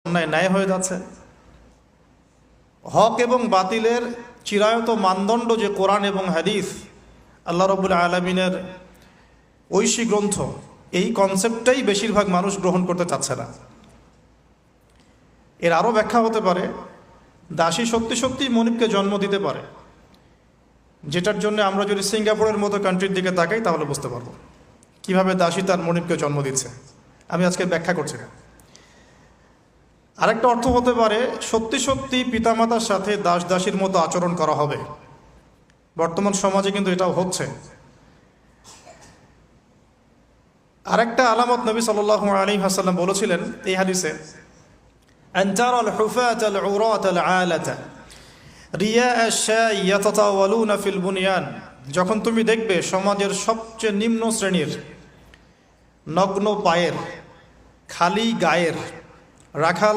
অন্যায় ন্যায় হয়ে যাচ্ছে। হক এবং বাতিলের চিরায়ত মানদণ্ড যে কোরআন এবং হাদিস, আল্লাহ রাব্বুল আলামিনের ঐশী গ্রন্থ, এই কনসেপ্টটাই বেশিরভাগ মানুষ গ্রহণ করতে চাচ্ছে না। এর আরও ব্যাখ্যা হতে পারে, দাসী সত্যি সত্যি মনিবকে জন্ম দিতে পারে, যেটার জন্য আমরা যদি সিঙ্গাপুরের মতো কান্ট্রির দিকে তাকাই তাহলে বুঝতে পারবো কিভাবে দাসী তার মনিবকে জন্ম দিচ্ছে। আমি আজকে ব্যাখ্যা করছি না। আরেকটা অর্থ হতে পারে, সত্যি সত্যি পিতামাতার সাথে দাস দাসীর মতো আচরণ করা হবে। বর্তমান সমাজে কিন্তু এটাও হচ্ছে। আরেকটা আলামত নবী সাল্লাল্লাহু আলাইহি ওয়াসাল্লাম বলেছিলেন এই হাদিসে, আনতারাল হুফাতাল উরাতাল আলাতা রিয়া আশ-শাই ইয়াতাতাওয়ালুনা ফিল বুনিয়ান, যখন তুমি দেখবে সমাজের সবচেয়ে নিম্ন শ্রেণীর নগ্ন পায়ের, খালি গায়ের, রাখাল